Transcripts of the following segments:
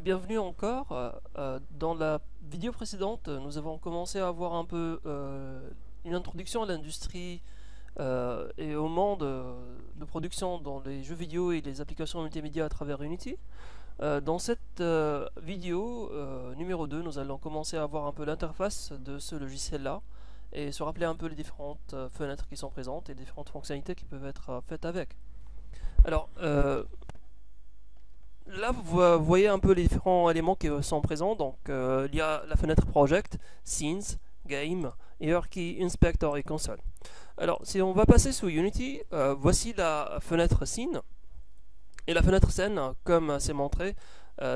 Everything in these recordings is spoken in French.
bienvenue encore. Dans la vidéo précédente, nous avons commencé à voir un peu une introduction à l'industrie et au monde de production dans les jeux vidéo et les applications multimédia à travers Unity. Dans cette vidéo numéro 2, nous allons commencer à voir un peu l'interface de ce logiciel-là et se rappeler un peu les différentes fenêtres qui sont présentes et les différentes fonctionnalités qui peuvent être faites avec. Alors, là, vous voyez un peu les différents éléments qui sont présents. Donc, il y a la fenêtre Project, Scenes, Game, Hierarchy, Inspector et Console. Alors, si on va passer sous Unity, voici la fenêtre Scene. Et la fenêtre Scène, comme c'est montré,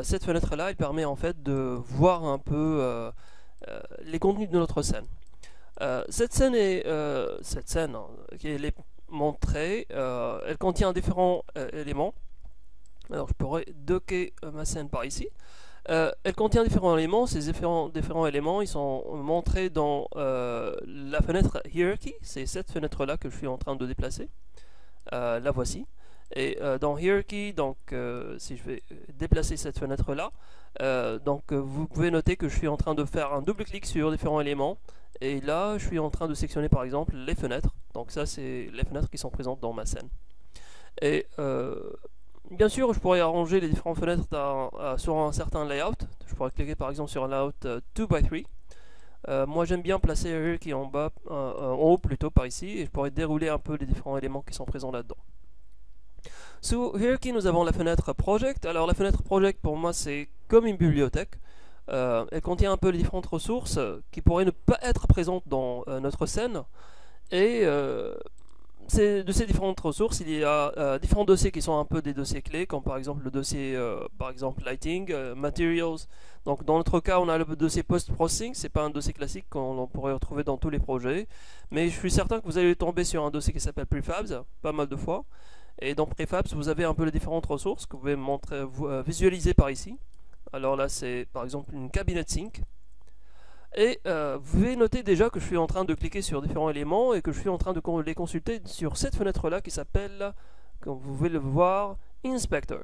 cette fenêtre-là, elle permet en fait de voir un peu les contenus de notre scène. Cette scène, qui est montrée, elle contient différents éléments. Alors je pourrais docker ma scène par ici. Elle contient différents éléments. Ces différents éléments ils sont montrés dans la fenêtre Hierarchy. C'est cette fenêtre là que je suis en train de déplacer. La voici. Et dans Hierarchy, donc si je vais déplacer cette fenêtre là, vous pouvez noter que je suis en train de faire un double clic sur différents éléments. Et là, je suis en train de sectionner par exemple les fenêtres. Donc ça, c'est les fenêtres qui sont présentes dans ma scène. Et bien sûr, je pourrais arranger les différentes fenêtres sur un certain layout. Je pourrais cliquer par exemple sur un layout 2x3. Moi j'aime bien placer Hierarchy en bas, en haut plutôt par ici, et je pourrais dérouler un peu les différents éléments qui sont présents là-dedans. Sous Hierarchy, nous avons la fenêtre Project. Alors la fenêtre Project pour moi c'est comme une bibliothèque. Elle contient un peu les différentes ressources qui pourraient ne pas être présentes dans notre scène. Et de ces différentes ressources, il y a différents dossiers qui sont un peu des dossiers clés, comme par exemple le dossier par exemple Lighting, Materials. Donc dans notre cas, on a le dossier Post-Processing, c'est pas un dossier classique qu'on pourrait retrouver dans tous les projets, mais je suis certain que vous allez tomber sur un dossier qui s'appelle Prefabs, pas mal de fois. Et dans Prefabs, vous avez un peu les différentes ressources que vous pouvez visualiser par ici. Alors là, c'est par exemple une cabinet sync. Et vous pouvez noter déjà que je suis en train de cliquer sur différents éléments et que je suis en train de les consulter sur cette fenêtre là qui s'appelle, comme vous pouvez le voir, Inspector.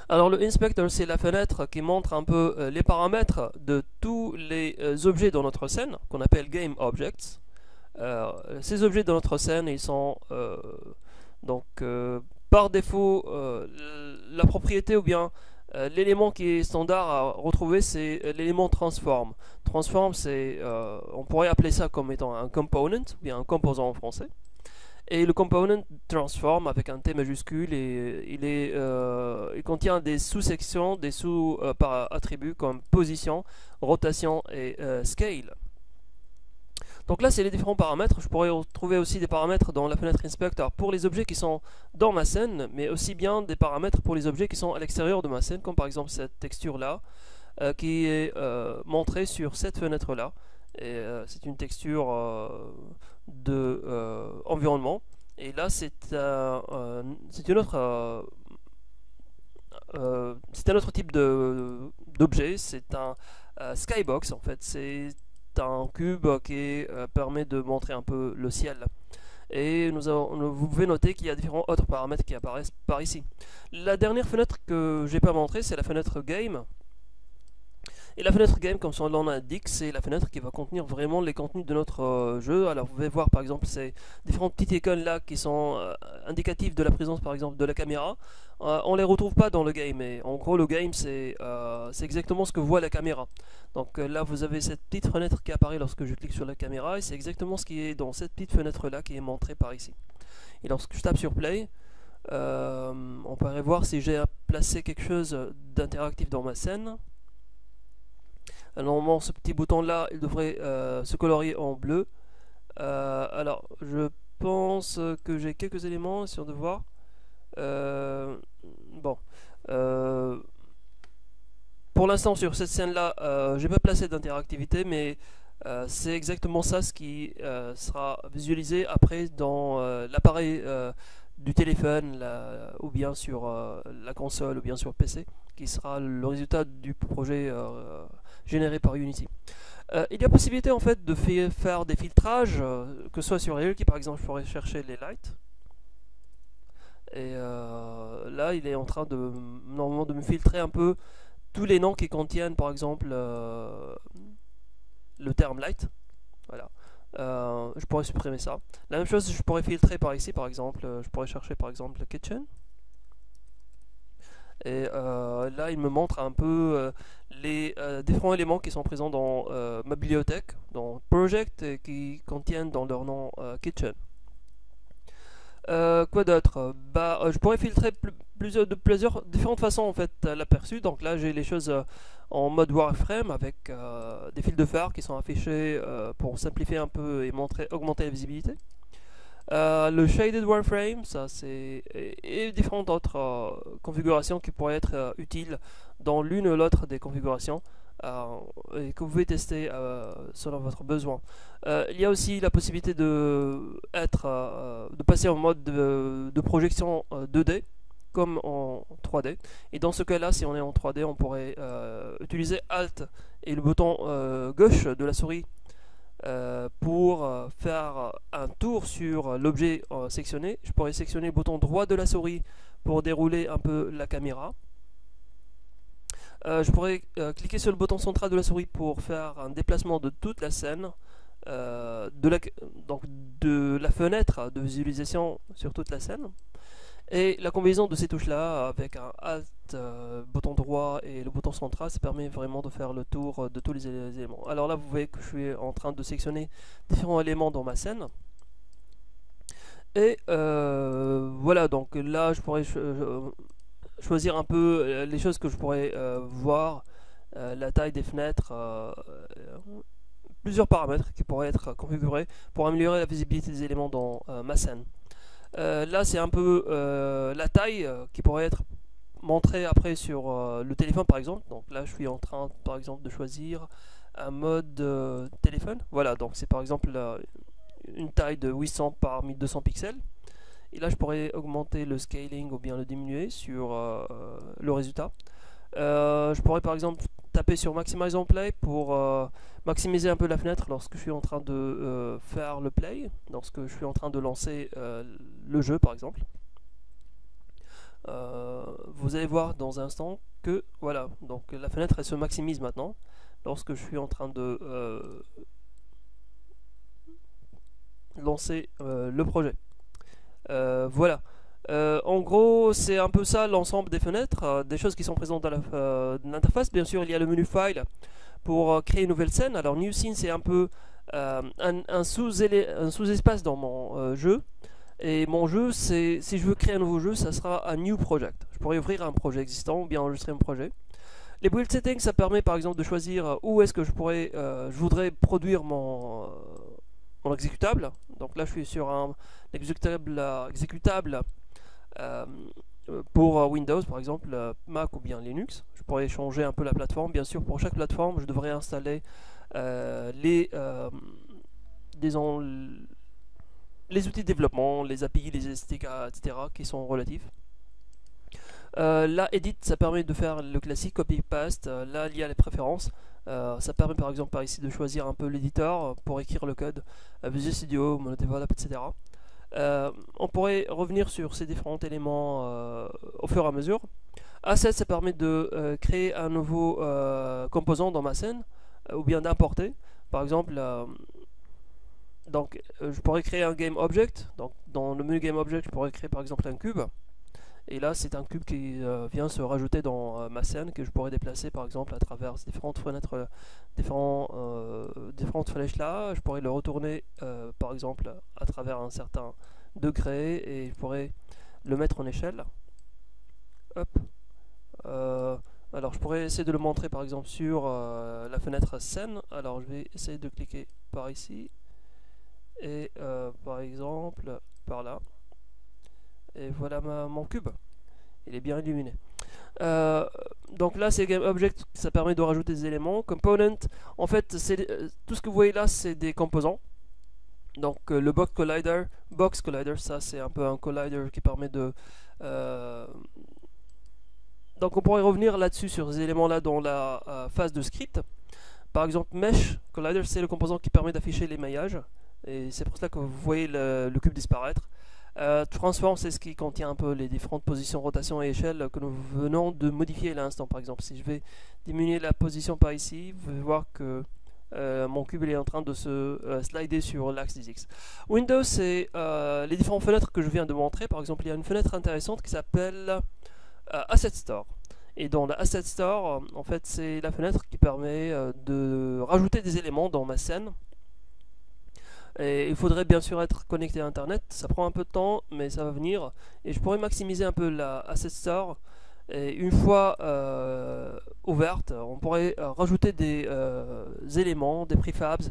Alors le Inspector, c'est la fenêtre qui montre un peu les paramètres de tous les objets dans notre scène, qu'on appelle Game Objects. Ces objets dans notre scène, ils sont par défaut la propriété ou bien l'élément qui est standard à retrouver, c'est l'élément transform. Transform, on pourrait appeler ça comme étant un component, ou bien un composant en français. Et le component transform avec un T majuscule, et il contient des sous-sections, des sous-attributs comme position, rotation et scale. Donc là, c'est les différents paramètres. Je pourrais retrouver aussi des paramètres dans la fenêtre Inspector pour les objets qui sont dans ma scène, mais aussi bien des paramètres pour les objets qui sont à l'extérieur de ma scène, comme par exemple cette texture-là, qui est montrée sur cette fenêtre-là. Et c'est une texture de environnement. Et là, c'est un autre type d'objet. C'est un skybox en fait. C'est un cube qui permet de montrer un peu le ciel. Et vous pouvez noter qu'il y a différents autres paramètres qui apparaissent par ici. La dernière fenêtre que j'ai pas montrée, c'est la fenêtre Game. Et la fenêtre Game, comme son nom l'indique, c'est la fenêtre qui va contenir vraiment les contenus de notre jeu. Alors vous pouvez voir par exemple ces différentes petites icônes là qui sont indicatives de la présence par exemple de la caméra. On les retrouve pas dans le game, mais en gros le game c'est exactement ce que voit la caméra. Donc là vous avez cette petite fenêtre qui apparaît lorsque je clique sur la caméra, et c'est exactement ce qui est dans cette petite fenêtre là qui est montré par ici. Et lorsque je tape sur play, on pourrait voir si j'ai placé quelque chose d'interactif dans ma scène. Normalement, ce petit bouton là, il devrait se colorier en bleu. Alors, je pense que j'ai quelques éléments sur de voir. Bon. Pour l'instant, sur cette scène là, j'ai pas placé d'interactivité, mais c'est exactement ça ce qui sera visualisé après dans l'appareil du téléphone, ou bien sur la console, ou bien sur PC, qui sera le résultat du projet généré par Unity. Il y a possibilité en fait de faire des filtrages, que ce soit sur Hierarchy par exemple, je pourrais chercher les lights. Et là, il est en train de normalement de me filtrer un peu tous les noms qui contiennent par exemple le terme light. Voilà. Je pourrais supprimer ça. La même chose, je pourrais filtrer par ici, par exemple. Je pourrais chercher par exemple le kitchen. Et là, il me montre un peu les différents éléments qui sont présents dans ma bibliothèque, dans Project, et qui contiennent dans leur nom Kitchen. Quoi d'autre? Je pourrais filtrer de plusieurs différentes façons en fait l'aperçu. Donc là, j'ai les choses en mode wireframe avec des fils de phare qui sont affichés pour simplifier un peu et augmenter la visibilité. Le shaded wireframe, ça c'est et différentes autres configurations qui pourraient être utiles dans l'une ou l'autre des configurations et que vous pouvez tester selon votre besoin. Il y a aussi la possibilité de passer en mode de projection 2D comme en 3D. Et dans ce cas-là, si on est en 3D, on pourrait utiliser Alt et le bouton gauche de la souris pour faire un tour sur l'objet sectionné. Je pourrais sectionner le bouton droit de la souris pour dérouler un peu la caméra. Je pourrais cliquer sur le bouton central de la souris pour faire un déplacement de toute la scène, donc de la fenêtre de visualisation sur toute la scène. Et la combinaison de ces touches là avec un Alt, bouton droit et le bouton central, ça permet vraiment de faire le tour de tous les éléments. Alors là vous voyez que je suis en train de sélectionner différents éléments dans ma scène. Et voilà, donc là je pourrais choisir un peu les choses que je pourrais voir, la taille des fenêtres, plusieurs paramètres qui pourraient être configurés pour améliorer la visibilité des éléments dans ma scène. Là c'est un peu la taille qui pourrait être montrée après sur le téléphone par exemple. Donc là je suis en train par exemple de choisir un mode téléphone. Voilà, donc c'est par exemple une taille de 800 par 1200 pixels. Et là je pourrais augmenter le scaling ou bien le diminuer sur le résultat. Je pourrais par exemple taper sur Maximize on Play pour maximiser un peu la fenêtre lorsque je suis en train de faire le play, lorsque je suis en train de lancer le jeu par exemple. Vous allez voir dans un instant que voilà, donc la fenêtre elle se maximise maintenant lorsque je suis en train de lancer le projet. Voilà. En gros, c'est un peu ça l'ensemble des fenêtres, des choses qui sont présentes dans l'interface. Bien sûr, il y a le menu File pour créer une nouvelle scène. Alors, New Scene, c'est un peu un sous-espace dans mon jeu. Et mon jeu, si je veux créer un nouveau jeu, ça sera un New Project. Je pourrais ouvrir un projet existant ou bien enregistrer un projet. Les build settings, ça permet par exemple de choisir où est-ce que je voudrais produire mon exécutable. Donc là, je suis sur un exécutable pour Windows, par exemple, Mac ou bien Linux. Je pourrais changer un peu la plateforme. Bien sûr, pour chaque plateforme, je devrais installer disons, les outils de développement, les API, les SDK, etc. qui sont relatifs. Là, Edit, ça permet de faire le classique copy-paste. Là, il y a les préférences. Ça permet par exemple par ici de choisir un peu l'éditeur pour écrire le code, Visual Studio, Monodevelop, etc. On pourrait revenir sur ces différents éléments au fur et à mesure. Asset, ça permet de créer un nouveau composant dans ma scène, ou bien d'importer. Par exemple, je pourrais créer un Game Object. Donc, dans le menu Game Object, je pourrais créer par exemple un cube. Et là, c'est un cube qui vient se rajouter dans ma scène que je pourrais déplacer par exemple à travers différentes fenêtres, différentes flèches là. Je pourrais le retourner par exemple à travers un certain degré et je pourrais le mettre en échelle. Hop. Alors, je pourrais essayer de le montrer par exemple sur la fenêtre scène. Alors, je vais essayer de cliquer par ici et par exemple par là. Et voilà mon cube, il est bien illuminé. Donc là c'est Game Object, ça permet de rajouter des éléments. Component, en fait tout ce que vous voyez là c'est des composants. Donc le Box Collider, ça c'est un peu un collider qui permet de... Donc on pourrait revenir là-dessus sur ces éléments là dans la phase de script. Par exemple Mesh Collider, c'est le composant qui permet d'afficher les maillages. Et c'est pour cela que vous voyez le cube disparaître. Transform, c'est ce qui contient un peu les différentes positions, rotation et échelle que nous venons de modifier à l'instant. Par exemple, si je vais diminuer la position par ici, vous pouvez voir que mon cube il est en train de se slider sur l'axe des X. Windows, c'est les différentes fenêtres que je viens de montrer. Par exemple, il y a une fenêtre intéressante qui s'appelle Asset Store. Et dans la Asset Store, en fait, c'est la fenêtre qui permet de rajouter des éléments dans ma scène. Et il faudrait bien sûr être connecté à Internet. Ça prend un peu de temps, mais ça va venir. Et je pourrais maximiser un peu la Asset Store. Et une fois ouverte, on pourrait rajouter des éléments, des prefabs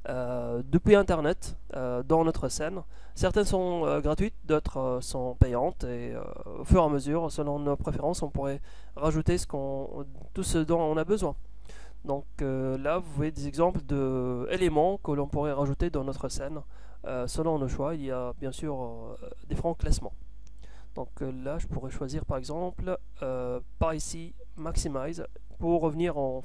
depuis Internet dans notre scène. Certaines sont gratuites, d'autres sont payantes et au fur et à mesure, selon nos préférences, on pourrait rajouter tout ce dont on a besoin. Donc là, vous voyez des exemples d'éléments que l'on pourrait rajouter dans notre scène selon nos choix. Il y a bien sûr différents classements. Donc là, je pourrais choisir par exemple par ici Maximize pour revenir en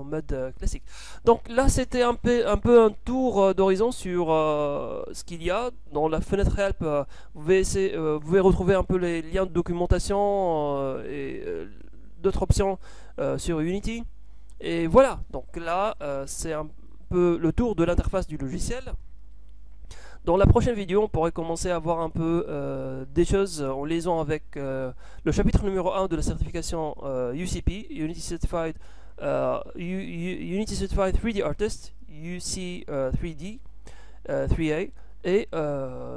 mode classique. Donc là, c'était un peu un tour d'horizon sur ce qu'il y a dans la fenêtre Help. Vous pouvez retrouver un peu les liens de documentation et d'autres options sur Unity. Et voilà, donc là, c'est un peu le tour de l'interface du logiciel. Dans la prochaine vidéo, on pourrait commencer à voir un peu des choses en liaison avec le chapitre numéro 1 de la certification UCP, Unity Certified 3D Artist, UC 3D, 3A, et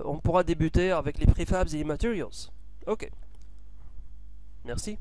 on pourra débuter avec les prefabs et les materials. Ok, merci.